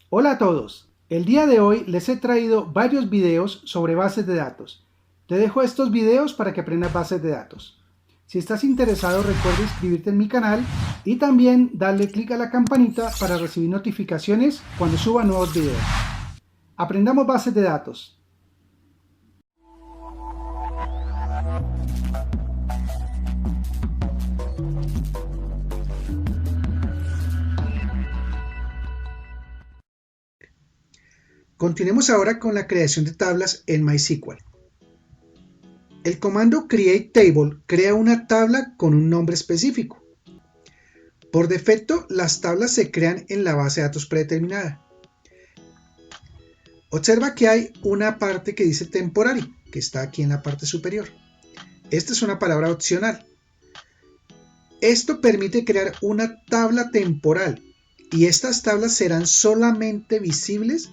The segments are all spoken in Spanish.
Hola a todos. El día de hoy les he traído varios videos sobre bases de datos. Te dejo estos videos para que aprendas bases de datos. Si estás interesado, recuerda inscribirte en mi canal y también darle clic a la campanita para recibir notificaciones cuando suba nuevos videos. Aprendamos bases de datos. Continuemos ahora con la creación de tablas en MySQL. El comando createTable crea una tabla con un nombre específico. Por defecto, las tablas se crean en la base de datos predeterminada. Observa que hay una parte que dice temporary, que está aquí en la parte superior. Esta es una palabra opcional. Esto permite crear una tabla temporal y estas tablas serán solamente visibles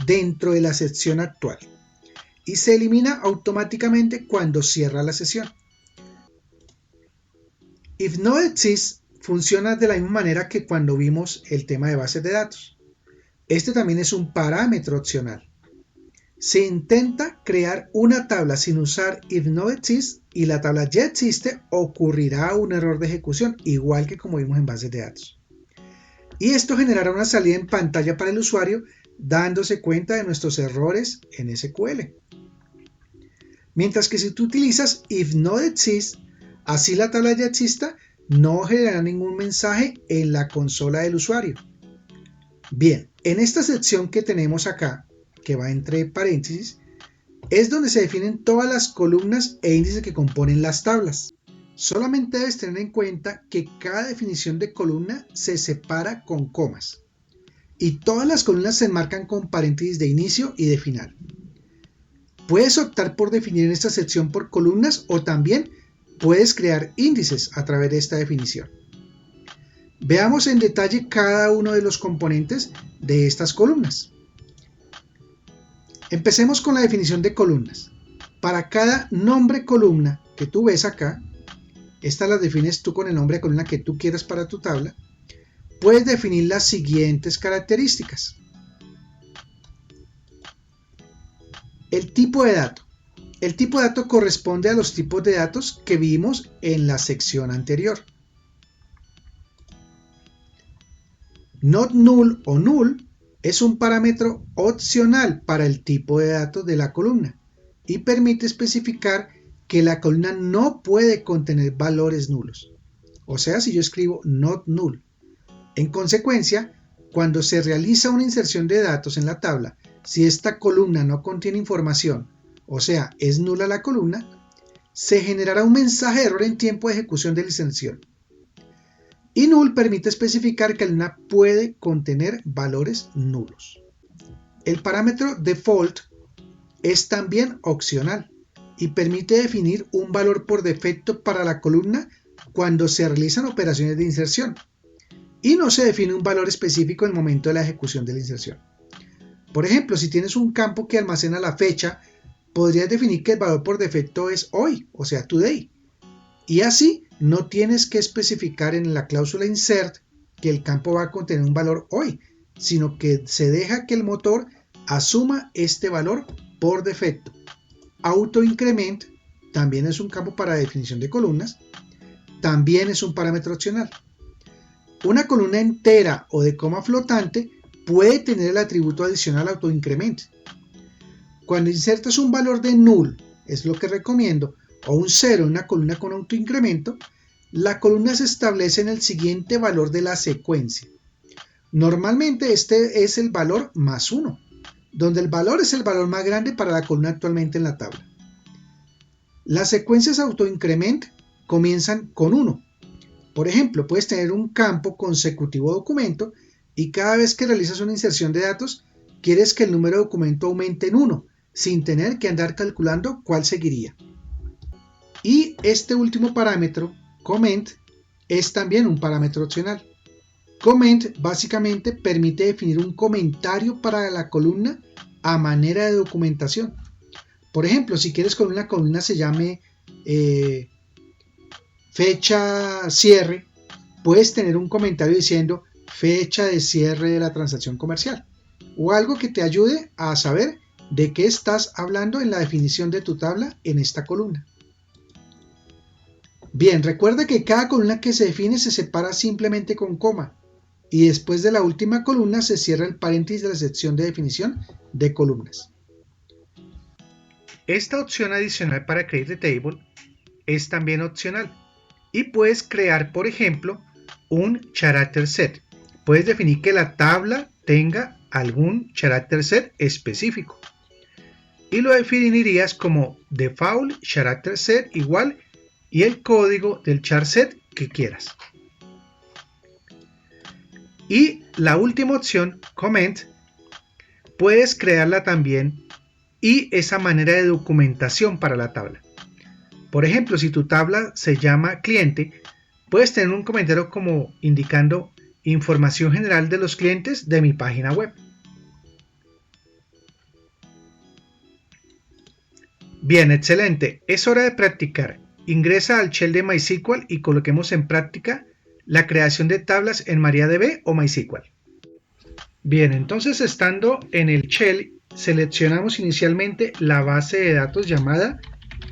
dentro de la sección actual y se elimina automáticamente cuando cierra la sesión. If no exists funciona de la misma manera que cuando vimos el tema de bases de datos. Este también es un parámetro opcional. Se intenta crear una tabla sin usar if no exists y la tabla ya existe, ocurrirá un error de ejecución, igual que como vimos en bases de datos. Y esto generará una salida en pantalla para el usuario, dándose cuenta de nuestros errores en SQL. Mientras que si tú utilizas if no exists, así la tabla ya exista, no generará ningún mensaje en la consola del usuario. Bien, en esta sección que tenemos acá, que va entre paréntesis, es donde se definen todas las columnas e índices que componen las tablas. Solamente debes tener en cuenta que cada definición de columna se separa con comas y todas las columnas se enmarcan con paréntesis de inicio y de final. Puedes optar por definir en esta sección por columnas o también puedes crear índices a través de esta definición. Veamos en detalle cada uno de los componentes de estas columnas. Empecemos con la definición de columnas. Para cada nombre columna que tú ves acá, esta la defines tú con el nombre de columna que tú quieras para tu tabla, puedes definir las siguientes características. El tipo de dato. El tipo de dato corresponde a los tipos de datos que vimos en la sección anterior. Not null o null es un parámetro opcional para el tipo de datos de la columna y permite especificar que la columna no puede contener valores nulos. O sea, si yo escribo not null. En consecuencia, cuando se realiza una inserción de datos en la tabla, si esta columna no contiene información, o sea, es nula la columna, se generará un mensaje de error en tiempo de ejecución de la inserción. Y null permite especificar que la columna puede contener valores nulos. El parámetro default es también opcional y permite definir un valor por defecto para la columna cuando se realizan operaciones de inserción y no se define un valor específico en el momento de la ejecución de la inserción. Por ejemplo, si tienes un campo que almacena la fecha, podrías definir que el valor por defecto es hoy, o sea, today. Y así no tienes que especificar en la cláusula insert que el campo va a contener un valor hoy, sino que se deja que el motor asuma este valor por defecto. AutoIncrement también es un campo para definición de columnas, también es un parámetro opcional. Una columna entera o de coma flotante puede tener el atributo adicional AutoIncrement. Cuando insertas un valor de null, es lo que recomiendo, o un 0 en una columna con autoincremento, la columna se establece en el siguiente valor de la secuencia. Normalmente este es el valor más 1, donde el valor es el valor más grande para la columna actualmente en la tabla. Las secuencias autoincrement comienzan con 1. Por ejemplo, puedes tener un campo consecutivo documento y cada vez que realizas una inserción de datos, quieres que el número de documento aumente en 1, sin tener que andar calculando cuál seguiría. Y este último parámetro, comment, es también un parámetro opcional. Comment básicamente permite definir un comentario para la columna a manera de documentación. Por ejemplo, si quieres que una columna se llame fecha cierre, puedes tener un comentario diciendo fecha de cierre de la transacción comercial. o algo que te ayude a saber de qué estás hablando en la definición de tu tabla en esta columna. Bien, recuerda que cada columna que se define se separa simplemente con coma y después de la última columna se cierra el paréntesis de la sección de definición de columnas. Esta opción adicional para Create the Table es también opcional y puedes crear, por ejemplo, un character set. Puedes definir que la tabla tenga algún character set específico y lo definirías como default character set igual y el código del char set que quieras. Y la última opción, comment, puedes crearla también y esa manera de documentación para la tabla. Por ejemplo, si tu tabla se llama cliente, puedes tener un comentario como indicando información general de los clientes de mi página web. Bien, excelente. Es hora de practicar. Ingresa al shell de MySQL y coloquemos en práctica la creación de tablas en MariaDB o MySQL. Bien, entonces estando en el shell, seleccionamos inicialmente la base de datos llamada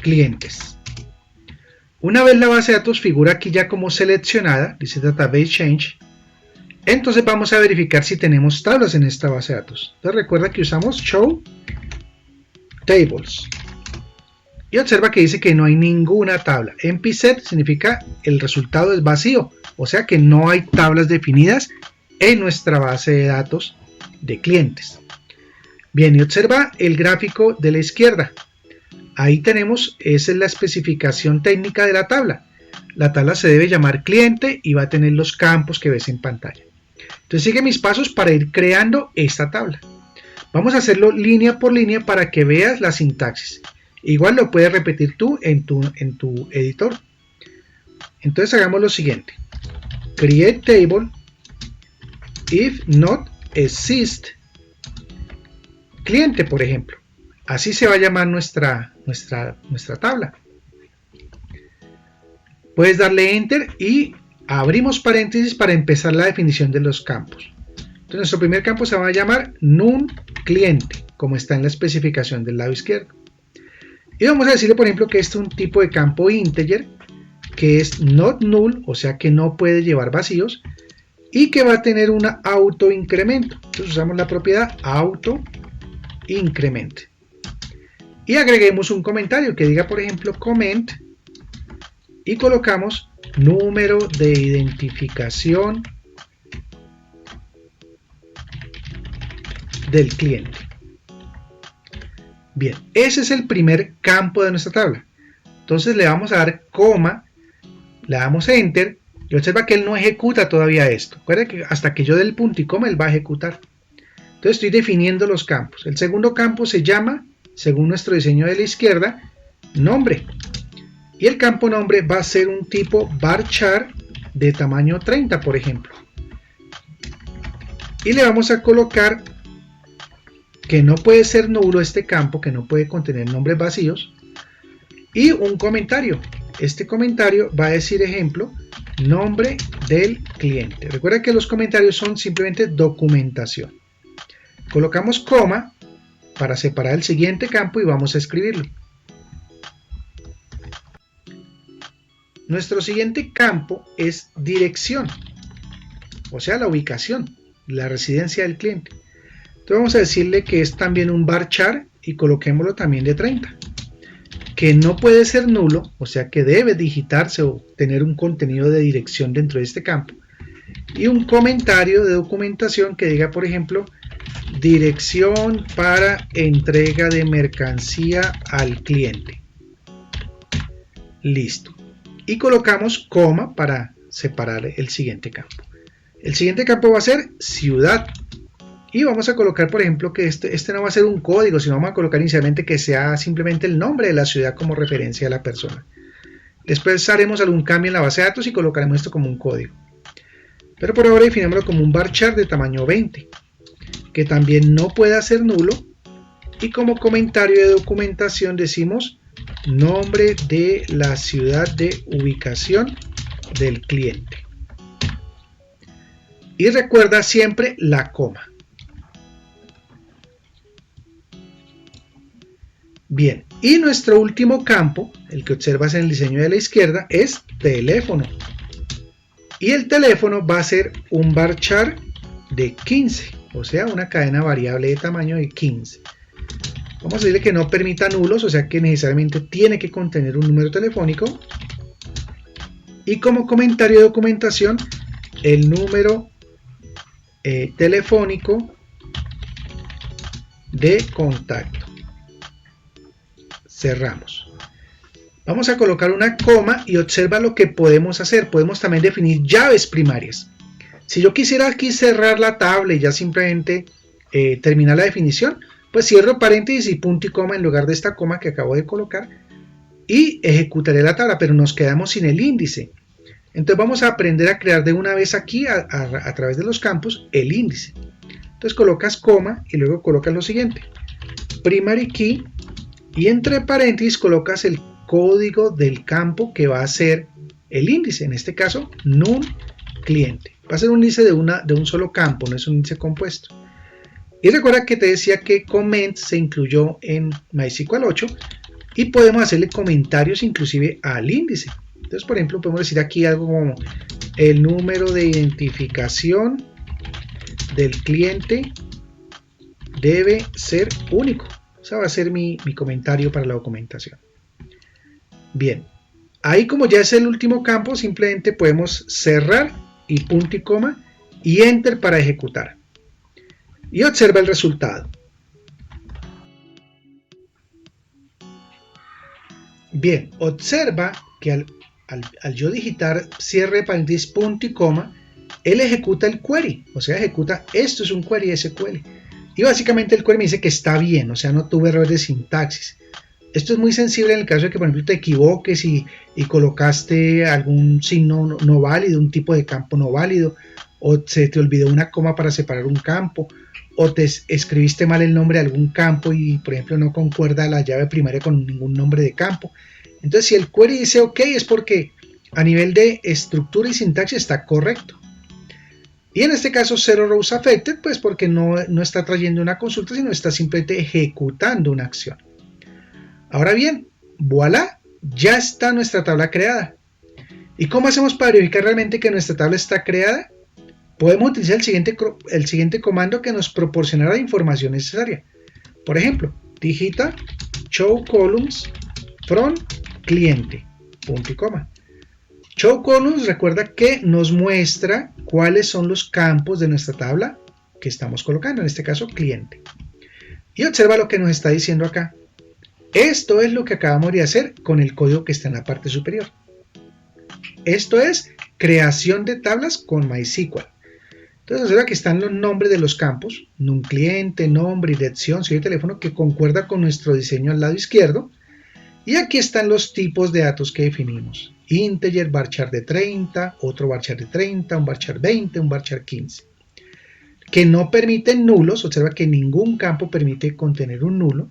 clientes. Una vez la base de datos figura aquí ya como seleccionada, dice Database Change, entonces vamos a verificar si tenemos tablas en esta base de datos. Entonces recuerda que usamos Show Tables. Y observa que dice que no hay ninguna tabla. Empty set significa el resultado es vacío, o sea que no hay tablas definidas en nuestra base de datos de clientes. Bien, y observa el gráfico de la izquierda. Ahí tenemos, esa es la especificación técnica de la tabla. La tabla se debe llamar cliente y va a tener los campos que ves en pantalla. Entonces sigue mis pasos para ir creando esta tabla. Vamos a hacerlo línea por línea para que veas la sintaxis. Igual lo puedes repetir tú en tu editor. Entonces hagamos lo siguiente. Create table if not exist cliente, por ejemplo. Así se va a llamar nuestra tabla. Puedes darle enter y abrimos paréntesis para empezar la definición de los campos. Entonces nuestro primer campo se va a llamar none cliente, como está en la especificación del lado izquierdo. Y vamos a decirle, por ejemplo, que este es un tipo de campo integer, que es not null, o sea que no puede llevar vacíos, y que va a tener un auto incremento. Entonces usamos la propiedad auto increment. Y agreguemos un comentario que diga, por ejemplo, comment, y colocamos número de identificación del cliente. Bien, ese es el primer campo de nuestra tabla. Entonces le vamos a dar coma, le damos enter y observa que él no ejecuta todavía esto. Recuerda que hasta que yo dé el punto y coma él va a ejecutar. Entonces estoy definiendo los campos. El segundo campo se llama, según nuestro diseño de la izquierda, nombre. Y el campo nombre va a ser un tipo varchar de tamaño 30, por ejemplo. Y le vamos a colocar que no puede ser nulo este campo, que no puede contener nombres vacíos, y un comentario. Este comentario va a decir, ejemplo, nombre del cliente. Recuerda que los comentarios son simplemente documentación. Colocamos coma para separar el siguiente campo y vamos a escribirlo. Nuestro siguiente campo es dirección, o sea, la ubicación, la residencia del cliente. Entonces vamos a decirle que es también un varchar y coloquémoslo también de 30. Que no puede ser nulo, o sea que debe digitarse o tener un contenido de dirección dentro de este campo. Y un comentario de documentación que diga, por ejemplo, dirección para entrega de mercancía al cliente. Listo. Y colocamos coma para separar el siguiente campo. El siguiente campo va a ser ciudad. Y vamos a colocar, por ejemplo, que este no va a ser un código, sino vamos a colocar inicialmente que sea simplemente el nombre de la ciudad como referencia a la persona. Después haremos algún cambio en la base de datos y colocaremos esto como un código. Pero por ahora definámoslo como un varchar de tamaño 20, que también no puede ser nulo. Y como comentario de documentación decimos nombre de la ciudad de ubicación del cliente. Y recuerda siempre la coma. Bien, y nuestro último campo, el que observas en el diseño de la izquierda, es teléfono. Y el teléfono va a ser un varchar de 15, o sea, una cadena variable de tamaño de 15. Vamos a decirle que no permita nulos, o sea que necesariamente tiene que contener un número telefónico. Y como comentario de documentación, el número telefónico de contacto. Cerramos. Vamos a colocar una coma y observa lo que podemos hacer. Podemos también definir llaves primarias. Si yo quisiera aquí cerrar la tabla y ya simplemente terminar la definición, pues cierro paréntesis y punto y coma en lugar de esta coma que acabo de colocar y ejecutaré la tabla, pero nos quedamos sin el índice. Entonces vamos a aprender a crear de una vez aquí a través de los campos el índice. Entonces colocas coma y luego colocas lo siguiente: primary key, y entre paréntesis colocas el código del campo que va a ser el índice, en este caso null cliente. Va a ser un índice de un solo campo, no es un índice compuesto. Y recuerda que te decía que comment se incluyó en MySQL 8 y podemos hacerle comentarios inclusive al índice. Entonces, por ejemplo, podemos decir aquí algo como el número de identificación del cliente debe ser único. Ese va a ser mi comentario para la documentación. Bien, ahí como ya es el último campo, simplemente podemos cerrar y punto y coma y enter para ejecutar. Y observa el resultado. Bien, observa que al yo digitar cierre de paréntesis punto y coma, él ejecuta el query, o sea, ejecuta esto es un query SQL. Y básicamente el query me dice que está bien, o sea, no tuve errores de sintaxis. Esto es muy sensible en el caso de que, por ejemplo, te equivoques y colocaste algún signo no válido, un tipo de campo no válido, o se te olvidó una coma para separar un campo, o te escribiste mal el nombre de algún campo y, por ejemplo, no concuerda la llave primaria con ningún nombre de campo. Entonces, si el query dice OK, es porque a nivel de estructura y sintaxis está correcto. Y en este caso, zero rows affected, pues porque no está trayendo una consulta, sino está simplemente ejecutando una acción. Ahora bien, voilà, ya está nuestra tabla creada. ¿Y cómo hacemos para verificar realmente que nuestra tabla está creada? Podemos utilizar el siguiente comando que nos proporcionará la información necesaria. Por ejemplo, digita show columns from cliente, punto y coma. Show columns, recuerda que nos muestra cuáles son los campos de nuestra tabla que estamos colocando, en este caso cliente. Y observa lo que nos está diciendo acá. Esto es lo que acabamos de hacer con el código que está en la parte superior. Esto es creación de tablas con MySQL. Entonces observa que están los nombres de los campos, un cliente, nombre, dirección, serie de teléfono, que concuerda con nuestro diseño al lado izquierdo. Y aquí están los tipos de datos que definimos. Integer, varchar de 30, otro varchar de 30, un varchar 20, un varchar 15. Que no permiten nulos, observa que ningún campo permite contener un nulo.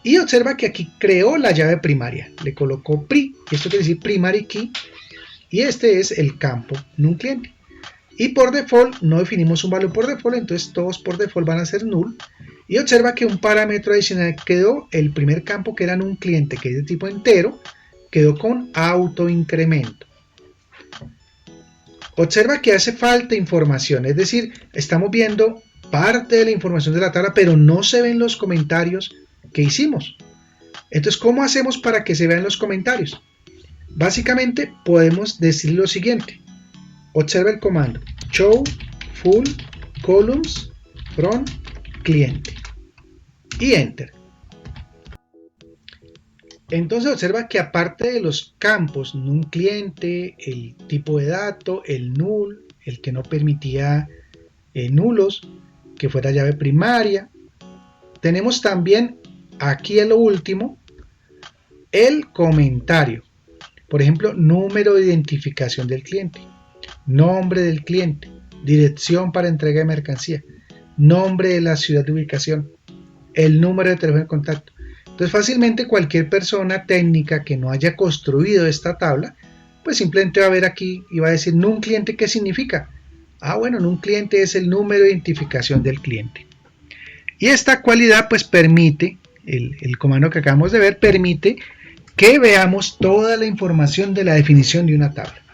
Y observa que aquí creó la llave primaria, le colocó pri, esto quiere decir primary key, y este es el campo null cliente. Y por default no definimos un valor por default, entonces todos por default van a ser null. Y observa que un parámetro adicional quedó, el primer campo que era un cliente, que es de tipo entero, quedó con autoincremento. Observa que hace falta información, es decir, estamos viendo parte de la información de la tabla, pero no se ven los comentarios que hicimos. Entonces, ¿cómo hacemos para que se vean los comentarios? Básicamente podemos decir lo siguiente. Observa el comando show full columns from cliente y enter. Entonces observa que aparte de los campos null cliente, el tipo de dato, el null, el que no permitía nulos, que fuera llave primaria, tenemos también aquí en lo último el comentario. Por ejemplo, número de identificación del cliente, nombre del cliente, dirección para entrega de mercancía, nombre de la ciudad de ubicación, el número de teléfono de contacto. Entonces fácilmente cualquier persona técnica que no haya construido esta tabla, pues simplemente va a ver aquí y va a decir null cliente, ¿qué significa? Ah, bueno, null cliente es el número de identificación del cliente. Y esta cualidad pues permite el comando que acabamos de ver permite que veamos toda la información de la definición de una tabla.